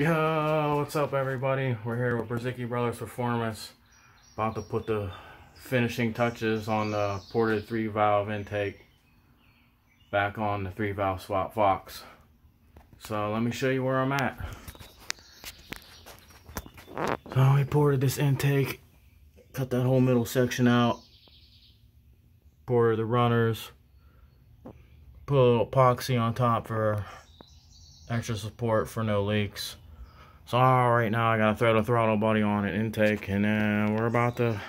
Yo, what's up everybody? We're here with Brzezicki Brothers Performance, about to put the finishing touches on the ported 3-valve intake back on the 3-valve swap Fox. So let me show you where I'm at. So we ported this intake, cut that whole middle section out, ported the runners, put a little epoxy on top for extra support for no leaks. So right now I gotta throw the throttle body on an intake, and then we're about to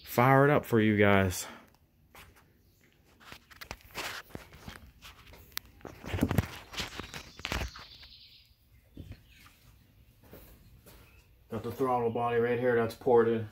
fire it up for you guys. Got the throttle body right here that's ported.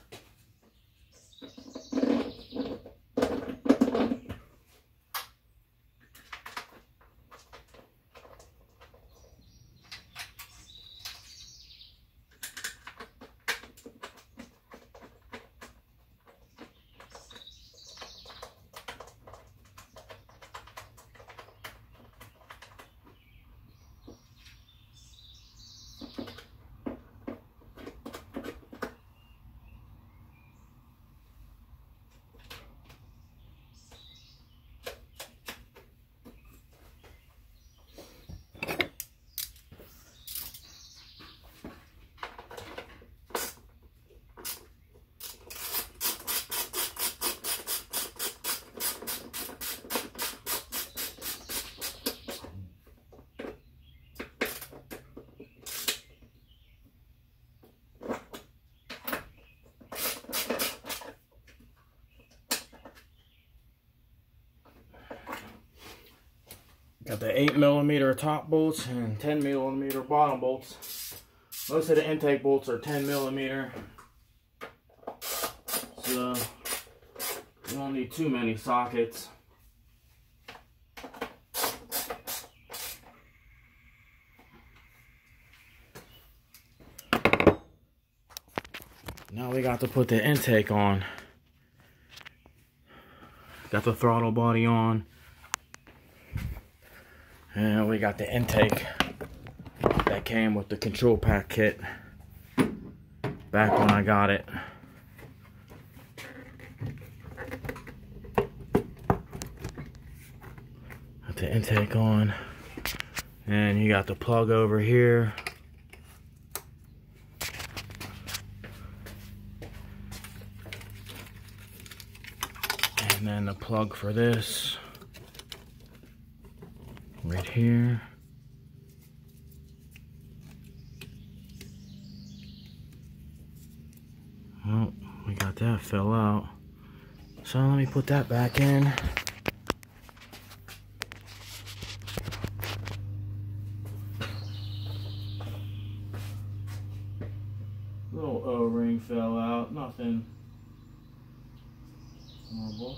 Got the 8mm top bolts and 10mm bottom bolts. Most of the intake bolts are 10mm. So you don't need too many sockets. Now we got to put the intake on. Got the throttle body on. And we got the intake that came with the control pack kit back when I got it. Got the intake on, and you got the plug over here. And then the plug for this right here. Well, we got that fell out. So let me put that back in. Little O-ring fell out, nothing horrible.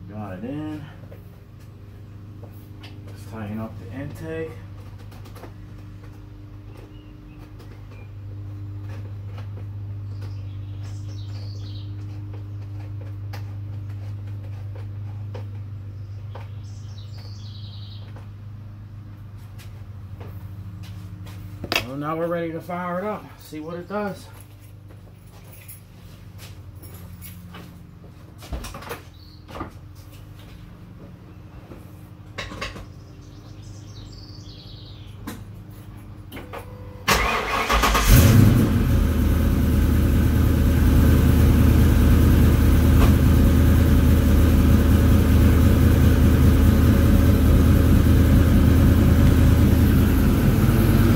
Got it in. Let's tighten up the intake. Well, now we're ready to fire it up. See what it does.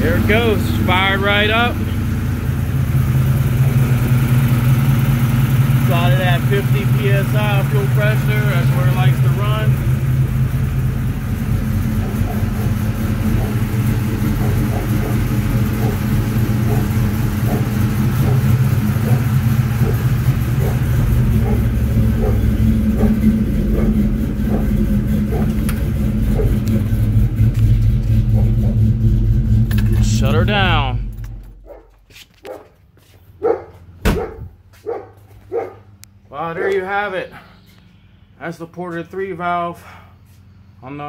There it goes, fired right up. Got it at 50 psi fuel pressure, that's where it likes to run. Well, there you have it. That's the ported 3 valve on the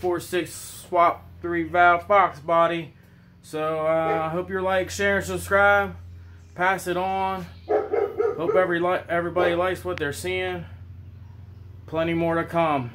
4.6 swap 3 valve Fox body. So I hope you like, share, and subscribe. Pass it on. Hope everybody likes what they're seeing. Plenty more to come.